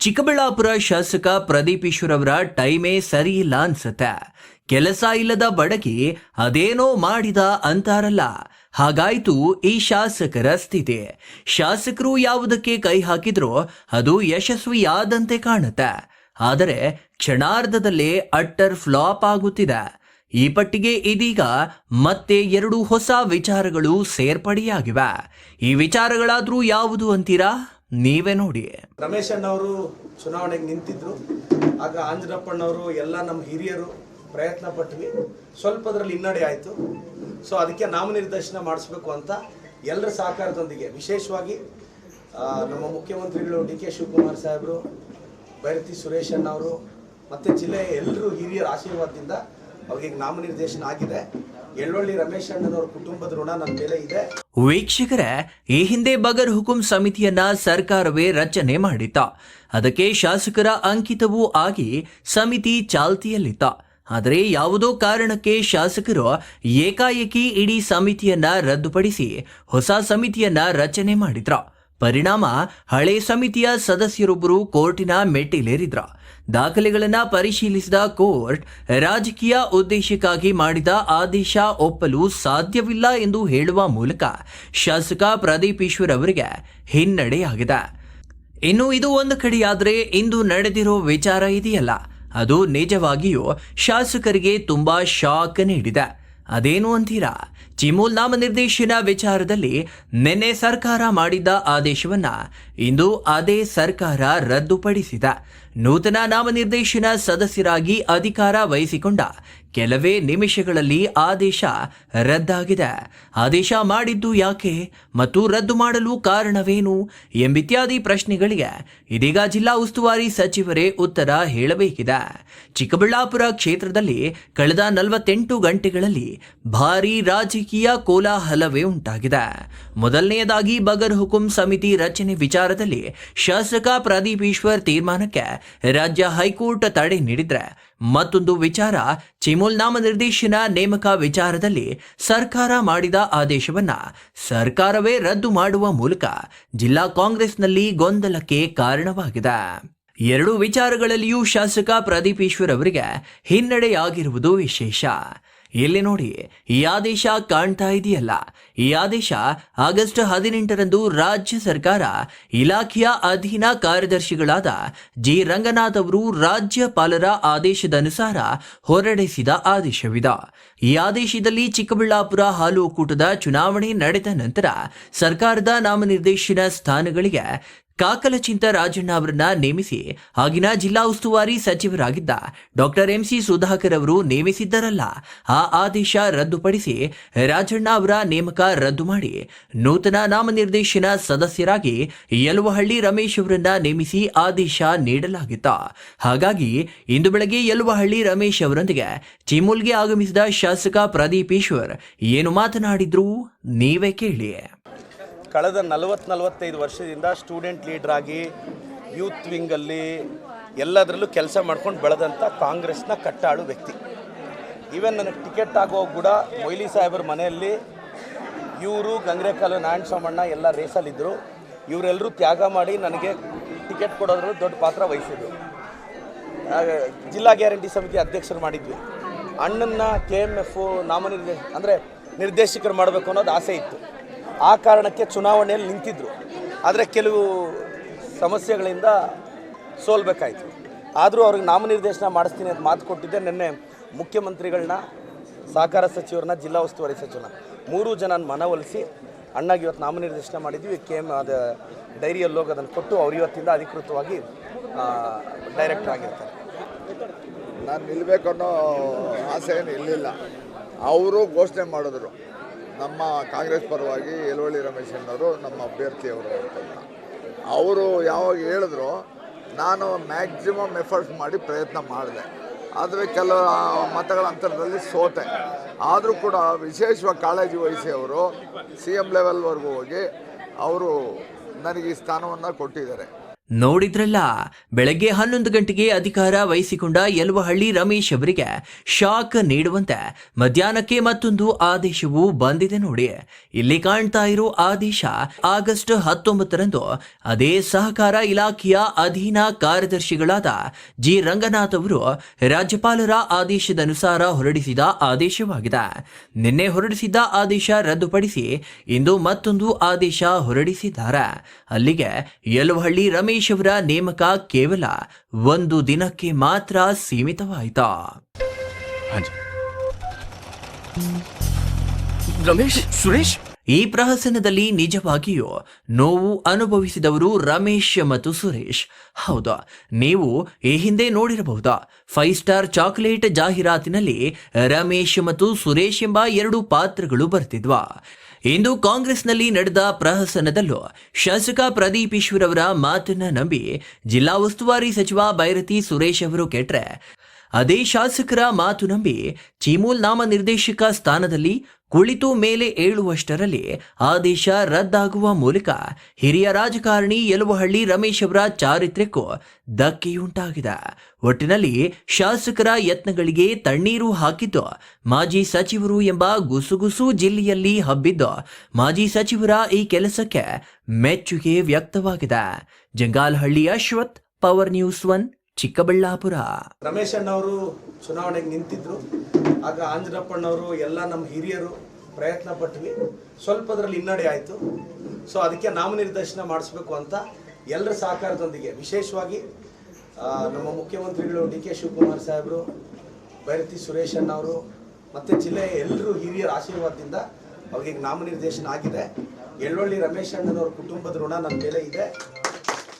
ಚಿಕ್ಕಬಳ್ಳಾಪುರ ಶಾಸಕ ಪ್ರದೀಪ್ ಈಶ್ವರ್ ಅವರ ಟೈಮೇ ಸರಿ ಇಲ್ಲ ಅನ್ಸುತ್ತೆ. ಕೆಲಸ ಇಲ್ಲದ ಬಡಗಿ ಅದೇನೋ ಮಾಡಿದ ಅಂತಾರಲ್ಲ, ಹಾಗಾಯ್ತು ಈ ಶಾಸಕರ ಸ್ಥಿತಿ. ಶಾಸಕರು ಯಾವುದಕ್ಕೆ ಕೈ ಹಾಕಿದ್ರೋ ಅದು ಯಶಸ್ವಿಯಾದಂತೆ ಕಾಣುತ್ತೆ. ಆದರೆ ಕ್ಷಣಾರ್ಧದಲ್ಲೇ ಅಟ್ಟರ್ ಫ್ಲಾಪ್ ಆಗುತ್ತಿದೆ. ಈ ಪಟ್ಟಿಗೆ ಇದೀಗ ಮತ್ತೆ 2 ಹೊಸ ವಿಚಾರಗಳು ಸೇರ್ಪಡೆಯಾಗಿವೆ. ಈ ವಿಚಾರಗಳಾದ್ರೂ ಯಾವುದು ಅಂತೀರಾ? ನೀವೇ ನೋಡಿ. ರಮೇಶ್ ಅಣ್ಣವರು ಚುನಾವಣೆಗೆ ನಿಂತಿದ್ರು. ಆಗ ಆಂಜನಪ್ಪಣ್ಣವರು ಎಲ್ಲ ನಮ್ಮ ಹಿರಿಯರು ಪ್ರಯತ್ನ ಪಟ್ವಿ. ಸ್ವಲ್ಪದ್ರಲ್ಲಿ ಹಿನ್ನಡೆ ಆಯಿತು. ಸೊ ಅದಕ್ಕೆ ನಾಮನಿರ್ದೇಶನ ಮಾಡಿಸ್ಬೇಕು ಅಂತ ಎಲ್ಲರ ಸಹಕಾರದೊಂದಿಗೆ, ವಿಶೇಷವಾಗಿ ನಮ್ಮ ಮುಖ್ಯಮಂತ್ರಿಗಳು ಡಿ ಕೆ ಶಿವಕುಮಾರ್ ಸಾಹೇಬರು, ಬೈರತಿ ಸುರೇಶ್ ಅಣ್ಣವರು ಮತ್ತು ಜಿಲ್ಲೆಯ ಎಲ್ಲರೂ ಹಿರಿಯರ ಆಶೀರ್ವಾದದಿಂದ ಅವ್ರಿಗೆ ನಾಮನಿರ್ದೇಶನ ಆಗಿದೆ. ಎಳ್ಳೊಳ್ಳಿ ರಮೇಶ್ ಅಣ್ಣನವರ ಕುಟುಂಬದ ಋಣ ನನ್ನ ಮೇಲೆ ಇದೆ. ವೀಕ್ಷಕರೇ, ಈ ಹಿಂದೆ ಬಗರ್ ಹುಕುಂ ಸಮಿತಿಯನ್ನ ಸರ್ಕಾರವೇ ರಚನೆ ಮಾಡಿತ್ತ. ಅದಕ್ಕೆ ಶಾಸಕರ ಅಂಕಿತವೂ ಆಗಿ ಸಮಿತಿ ಚಾಲ್ತಿಯಲ್ಲಿತ್ತ. ಆದರೆ ಯಾವುದೋ ಕಾರಣಕ್ಕೆ ಶಾಸಕರು ಏಕಾಏಕಿ ಇಡೀ ಸಮಿತಿಯನ್ನ ರದ್ದುಪಡಿಸಿ ಹೊಸ ಸಮಿತಿಯನ್ನ ರಚನೆ ಮಾಡಿದ್ರ. ಪರಿಣಾಮ ಹಳೆ ಸಮಿತಿಯ ಸದಸ್ಯರೊಬ್ಬರು ಕೋರ್ಟಿನ ಮೆಟ್ಟಿಲೇರಿದ್ರ. ದಾಖಲೆಗಳನ್ನು ಪರಿಶೀಲಿಸಿದ ಕೋರ್ಟ್ ರಾಜಕೀಯ ಉದ್ದೇಶಕ್ಕಾಗಿ ಮಾಡಿದ ಆದೇಶ ಒಪ್ಪಲು ಸಾಧ್ಯವಿಲ್ಲ ಎಂದು ಹೇಳುವ ಮೂಲಕ ಶಾಸಕ ಪ್ರದೀಪ್ ಈಶ್ವರ್ ಅವರಿಗೆ ಹಿನ್ನಡೆಯಾಗಿದೆ. ಇನ್ನು ಇದು ಒಂದು ಕಡೆಯಾದರೆ, ಇಂದು ನಡೆದಿರೋ ವಿಚಾರ ಇದೆಯಲ್ಲ, ಅದು ನಿಜವಾಗಿಯೂ ಶಾಸಕರಿಗೆ ತುಂಬಾ ಶಾಕ್ ನೀಡಿದೆ. ಅದೇನು ಅಂತೀರಾ? ಚಿಮೂಲ್ ನಾಮನಿರ್ದೇಶನ ವಿಚಾರದಲ್ಲಿ ನಿನ್ನೆ ಸರ್ಕಾರ ಮಾಡಿದ್ದ ಆದೇಶವನ್ನ ಇಂದು ಅದೇ ಸರ್ಕಾರ ರದ್ದುಪಡಿಸಿದ. ನೂತನ ನಾಮನಿರ್ದೇಶನ ಸದಸ್ಯರಾಗಿ ಅಧಿಕಾರ ವಹಿಸಿಕೊಂಡ ಕೆಲವೇ ನಿಮಿಷಗಳಲ್ಲಿ ಆದೇಶ ರದ್ದಾಗಿದೆ. ಆದೇಶ ಮಾಡಿದ್ದು ಯಾಕೆ ಮತ್ತು ರದ್ದು ಮಾಡಲು ಕಾರಣವೇನು ಎಂಬಿತ್ಯಾದಿ ಪ್ರಶ್ನೆಗಳಿಗೆ ಇದೀಗ ಜಿಲ್ಲಾ ಉಸ್ತುವಾರಿ ಸಚಿವರೇ ಉತ್ತರ ಹೇಳಬೇಕಿದೆ. ಚಿಕ್ಕಬಳ್ಳಾಪುರ ಕ್ಷೇತ್ರದಲ್ಲಿ ಕಳೆದ 48 ಗಂಟೆಗಳಲ್ಲಿ ಭಾರೀ ರಾಜಕೀಯ ಕೋಲಾಹಲವೇ ಉಂಟಾಗಿದೆ. ಮೊದಲನೆಯದಾಗಿ ಬಗರ್ ಹುಕುಂ ಸಮಿತಿ ರಚನೆ ವಿಚಾರದಲ್ಲಿ ಶಾಸಕ ಪ್ರದೀಪ್ ಈಶ್ವರ್ ತೀರ್ಮಾನಕ್ಕೆ ರಾಜ್ಯ ಹೈಕೋರ್ಟ್ ತಡೆ ನೀಡಿದ್ರೆ, ಮತ್ತೊಂದು ವಿಚಾರ ಚಿಮೂಲ್ ನಾಮನಿರ್ದೇಶನ ನೇಮಕ ವಿಚಾರದಲ್ಲಿ ಸರ್ಕಾರ ಮಾಡಿದ ಆದೇಶವನ್ನ ಸರ್ಕಾರವೇ ರದ್ದು ಮಾಡುವ ಮೂಲಕ ಜಿಲ್ಲಾ ಕಾಂಗ್ರೆಸ್ನಲ್ಲಿ ಗೊಂದಲಕ್ಕೆ ಕಾರಣವಾಗಿದೆ. 2 ವಿಚಾರಗಳಲ್ಲಿಯೂ ಶಾಸಕ ಪ್ರದೀಪ್ ಈಶ್ವರ್ ಅವರಿಗೆ ಹಿನ್ನಡೆಯಾಗಿರುವುದು ವಿಶೇಷ. ಇಲ್ಲಿ ನೋಡಿ, ಈ ಆದೇಶ ಕಾಣ್ತಾ ಇದೆಯಲ್ಲ, ಈ ಆದೇಶ ಆಗಸ್ಟ್ 18ರಂದು ರಾಜ್ಯ ಸರ್ಕಾರ ಇಲಾಖೆಯ ಅಧೀನ ಕಾರ್ಯದರ್ಶಿಗಳಾದ ಜಿ ರಂಗನಾಥ್ ಅವರು ರಾಜ್ಯಪಾಲರ ಆದೇಶದನುಸಾರ ಹೊರಡಿಸಿದ ಆದೇಶವಿದೆ. ಈ ಆದೇಶದಲ್ಲಿ ಚಿಕ್ಕಬಳ್ಳಾಪುರ ಹಾಲು ಒಕ್ಕೂಟದ ಚುನಾವಣೆ ನಡೆದ ನಂತರ ಸರ್ಕಾರದ ನಾಮನಿರ್ದೇಶನ ಸ್ಥಾನಗಳಿಗೆ ಕಾಕಲಚಿಂತ ರಾಜಣ್ಣ ಅವರನ್ನ ನೇಮಿಸಿ ಆಗಿನ ಜಿಲ್ಲಾ ಉಸ್ತುವಾರಿ ಸಚಿವರಾಗಿದ್ದ ಡಾಕ್ಟರ್ ಎಂಸಿ ಸುಧಾಕರ್ ಅವರು ನೇಮಿಸಿದ್ದರಲ್ಲ, ಆ ಆದೇಶ ರದ್ದುಪಡಿಸಿ ರಾಜಣ್ಣ ಅವರ ನೇಮಕ ರದ್ದು ಮಾಡಿ ನೂತನ ನಾಮನಿರ್ದೇಶನ ಸದಸ್ಯರಾಗಿ ಯಲುವಹಳ್ಳಿ ರಮೇಶ್ ಅವರನ್ನ ನೇಮಿಸಿ ಆದೇಶ ನೀಡಲಾಗಿತ್ತು. ಹಾಗಾಗಿ ಇಂದು ಬೆಳಗ್ಗೆ ಯಲುವಹಳ್ಳಿ ರಮೇಶ್ ಅವರೊಂದಿಗೆ ಚಿಮೂಲ್ಗೆ ಆಗಮಿಸಿದ ಶಾಸಕ ಪ್ರದೀಪ್ ಈಶ್ವರ್ ಏನು ಮಾತನಾಡಿದ್ರು ನೀವೇ ಕೇಳಿ. ಕಳೆದ 40-45 ವರ್ಷದಿಂದ ಸ್ಟೂಡೆಂಟ್ ಲೀಡ್ರಾಗಿ ಯೂತ್ ವಿಂಗಲ್ಲಿ ಎಲ್ಲದರಲ್ಲೂ ಕೆಲಸ ಮಾಡ್ಕೊಂಡು ಬೆಳೆದಂಥ ಕಾಂಗ್ರೆಸ್ನ ಕಟ್ಟಾಳು ವ್ಯಕ್ತಿ. ಈವನ್ ನನಗೆ ಟಿಕೆಟ್ ಆಗೋ ಕೂಡ ಮೊಯ್ಲಿ ಸಾಹೇಬರ ಮನೆಯಲ್ಲಿ ಇವರು, ಗಂಗ್ರೆಕಾಲು ನಾರಾಯಣ ಸ್ವಾಮಣ್ಣ ಎಲ್ಲ ರೇಸಲ್ಲಿದ್ದರು. ಇವರೆಲ್ಲರೂ ತ್ಯಾಗ ಮಾಡಿ ನನಗೆ ಟಿಕೆಟ್ ಕೊಡೋದ್ರಲ್ಲಿ ದೊಡ್ಡ ಪಾತ್ರ ವಹಿಸಿದ್ರು. ಜಿಲ್ಲಾ ಗ್ಯಾರಂಟಿ ಸಮಿತಿ ಅಧ್ಯಕ್ಷರು ಮಾಡಿದ್ವಿ. ಅಣ್ಣನ್ನ KMF ನಿರ್ದೇಶಕರು ಮಾಡಬೇಕು ಅನ್ನೋದು ಆಸೆ ಇತ್ತು. ಆ ಕಾರಣಕ್ಕೆ ಚುನಾವಣೆಯಲ್ಲಿ ನಿಂತಿದ್ದರು. ಆದರೆ ಕೆಲವು ಸಮಸ್ಯೆಗಳಿಂದ ಸೋಲ್ಬೇಕಾಯಿತು. ಆದರೂ ಅವ್ರಿಗೆ ನಾಮನಿರ್ದೇಶನ ಮಾಡಿಸ್ತೀನಿ ಅಂತ ಮಾತು ಕೊಟ್ಟಿದ್ದೆ. ನಿನ್ನೆ ಮುಖ್ಯಮಂತ್ರಿಗಳನ್ನ, ಸಹಕಾರ ಸಚಿವರನ್ನ, ಜಿಲ್ಲಾ ಉಸ್ತುವಾರಿ ಸಚಿವರನ್ನ 3 ಜನ ಮನವೊಲಿಸಿ ಅಣ್ಣಗೆ ಇವತ್ತು ನಾಮನಿರ್ದೇಶನ ಮಾಡಿದ್ವಿ. ಅದು ಡೈರಿಯಲ್ಲಿ ಹೋಗಿ ಅದನ್ನು ಕೊಟ್ಟು ಅವ್ರು ಇವತ್ತಿಂದ ಅಧಿಕೃತವಾಗಿ ಡೈರೆಕ್ಟರ್ ಆಗಿರ್ತಾರೆ. ನಾನು ನಿಲ್ಲಬೇಕು ಅನ್ನೋ ಆಸೆ ಏನು ಇರಲಿಲ್ಲ. ಅವರು ಘೋಷಣೆ ಮಾಡಿದ್ರು, ನಮ್ಮ ಕಾಂಗ್ರೆಸ್ ಪರವಾಗಿ ಯಲುವಳ್ಳಿ ರಮೇಶಣ್ಣವರು ನಮ್ಮ ಅಭ್ಯರ್ಥಿಯವರು ಅಂತಂದ. ಅವರು ಯಾವಾಗ ಹೇಳಿದ್ರು ನಾನು ಮ್ಯಾಕ್ಸಿಮಮ್ ಎಫರ್ಟ್ಸ್ ಮಾಡಿ ಪ್ರಯತ್ನ ಮಾಡಿದೆ. ಆದರೆ ಕೆಲವು ಮತಗಳ ಅಂತರದಲ್ಲಿ ಸೋತೆ. ಆದರೂ ಕೂಡ ವಿಶೇಷವಾಗಿ ಕಾಳಜಿ ವಹಿಸಿ ಅವರು CM ಲೆವೆಲ್ವರೆಗೂ ಹೋಗಿ ಅವರು ನನಗೆ ಈ ಸ್ಥಾನವನ್ನು ಕೊಟ್ಟಿದ್ದಾರೆ. ನೋಡಿದ್ರಲ್ಲ, ಬೆಳಗ್ಗೆ 11 ಗಂಟೆಗೆ ಅಧಿಕಾರ ವಹಿಸಿಕೊಂಡ ಯಲುವಹಳ್ಳಿ ರಮೇಶ್ ಅವರಿಗೆ ಶಾಕ್ ನೀಡುವಂತೆ ಮಧ್ಯಾಹ್ನಕ್ಕೆ ಮತ್ತೊಂದು ಆದೇಶವು ಬಂದಿದೆ ನೋಡಿ. ಇಲ್ಲಿ ಕಾಣ್ತಾ ಇರೋ ಆದೇಶ ಆಗಸ್ಟ್ 19ರಂದು ಅದೇ ಸಹಕಾರ ಇಲಾಖೆಯ ಅಧೀನ ಕಾರ್ಯದರ್ಶಿಗಳಾದ ಜಿ ರಂಗನಾಥ್ ಅವರು ರಾಜ್ಯಪಾಲರ ಆದೇಶದನುಸಾರ ಹೊರಡಿಸಿದ ಆದೇಶವಾಗಿದೆ. ನಿನ್ನೆ ಹೊರಡಿಸಿದ್ದ ಆದೇಶ ರದ್ದುಪಡಿಸಿ ಇಂದು ಮತ್ತೊಂದು ಆದೇಶ ಹೊರಡಿಸಿದ್ದಾರೆ. ಅಲ್ಲಿಗೆ ಯಲುವಹಳ್ಳಿ ರಮೇಶ್ ಅವರ ನೇಮಕ ಕೇವಲ 1 ದಿನಕ್ಕೆ ಮಾತ್ರ ಸೀಮಿತವಾಯಿತಾ? ರಮೇಶ್, ಸುರೇಶ್, ಈ ಪ್ರಹಸನದಲ್ಲಿ ನಿಜವಾಗಿಯೂ ನೋವು ಅನುಭವಿಸಿದವರು ರಮೇಶ್ ಮತ್ತು ಸುರೇಶ್. ಹೌದಾ, ನೀವು ಈ ಹಿಂದೆ ನೋಡಿರಬಹುದಾ, 5 ಸ್ಟಾರ್ ಚಾಕೊಲೇಟ್ ಜಾಹೀರಾತಿನಲ್ಲಿ ರಮೇಶ್ ಮತ್ತು ಸುರೇಶ್ ಎಂಬ 2 ಪಾತ್ರಗಳು ಬರ್ತಿದ್ವಾ? ಇಂದು ಕಾಂಗ್ರೆಸ್ನಲ್ಲಿ ನಡೆದ ಪ್ರಹಸನದಲ್ಲೂ ಶಾಸಕ ಪ್ರದೀಪ್ ಈಶ್ವರ್ ಅವರ ಮಾತನ್ನ ನಂಬಿ ಜಿಲ್ಲಾ ಉಸ್ತುವಾರಿ ಸಚಿವ ಬೈರತಿ ಸುರೇಶ್ ಅವರು ಕೆಟ್ರೆ, ಅದೇ ಶಾಸಕರ ಮಾತು ನಂಬಿ ಚೀಮೂಲ್ ನಾಮನಿರ್ದೇಶಕ ಸ್ಥಾನದಲ್ಲಿ ಕುಳಿತು ಮೇಲೆ ಏಳುವಷ್ಟರಲ್ಲಿ ಆದೇಶ ರದ್ದಾಗುವ ಮೂಲಕ ಹಿರಿಯ ರಾಜಕಾರಣಿ ಯಲುವಹಳ್ಳಿ ರಮೇಶ್ ಅವರ ಚಾರಿತ್ರ್ಯಕ್ಕೂ ಧಕ್ಕೆಯುಂಟಾಗಿದೆ. ಒಟ್ಟಿನಲ್ಲಿ ಶಾಸಕರ ಯತ್ನಗಳಿಗೆ ತಣ್ಣೀರು ಹಾಕಿದ್ದು ಮಾಜಿ ಸಚಿವರು ಎಂಬ ಗುಸುಗುಸು ಜಿಲ್ಲೆಯಲ್ಲಿ ಹಬ್ಬಿದ್ದು ಮಾಜಿ ಸಚಿವರ ಈ ಕೆಲಸಕ್ಕೆ ಮೆಚ್ಚುಗೆ ವ್ಯಕ್ತವಾಗಿದೆ. Jangalahalli Ashwath, power news 1, Chikkaballapur. ರಮೇಶ್ ಅಣ್ಣವರು ಚುನಾವಣೆಗೆ ನಿಂತಿದ್ರು. ಆಗ ಆಂಜನಪ್ಪಣ್ಣವರು ಎಲ್ಲ ನಮ್ಮ ಹಿರಿಯರು ಪ್ರಯತ್ನ ಪಟ್ವಿ. ಸ್ವಲ್ಪದ್ರಲ್ಲಿ ಹಿನ್ನಡೆ ಆಯಿತು. ಸೊ ಅದಕ್ಕೆ ನಾಮನಿರ್ದೇಶನ ಮಾಡಿಸ್ಬೇಕು ಅಂತ ಎಲ್ಲರ ಸಹಕಾರದೊಂದಿಗೆ, ವಿಶೇಷವಾಗಿ ನಮ್ಮ ಮುಖ್ಯಮಂತ್ರಿಗಳು ಡಿ.ಕೆ. ಶಿವಕುಮಾರ್ ಸಾಹೇಬರು, ಬೈರತಿ ಸುರೇಶ್ ಅಣ್ಣವರು ಮತ್ತು ಜಿಲ್ಲೆಯ ಎಲ್ಲರೂ ಹಿರಿಯರ ಆಶೀರ್ವಾದದಿಂದ ಅವ್ರಿಗೆ ನಾಮನಿರ್ದೇಶನ ಆಗಿದೆ. ಯಲುವಹಳ್ಳಿ ರಮೇಶ್ ಅಣ್ಣನವ್ರ ಕುಟುಂಬದ ಋಣ ನನ್ನ ಮೇಲೆ ಇದೆ.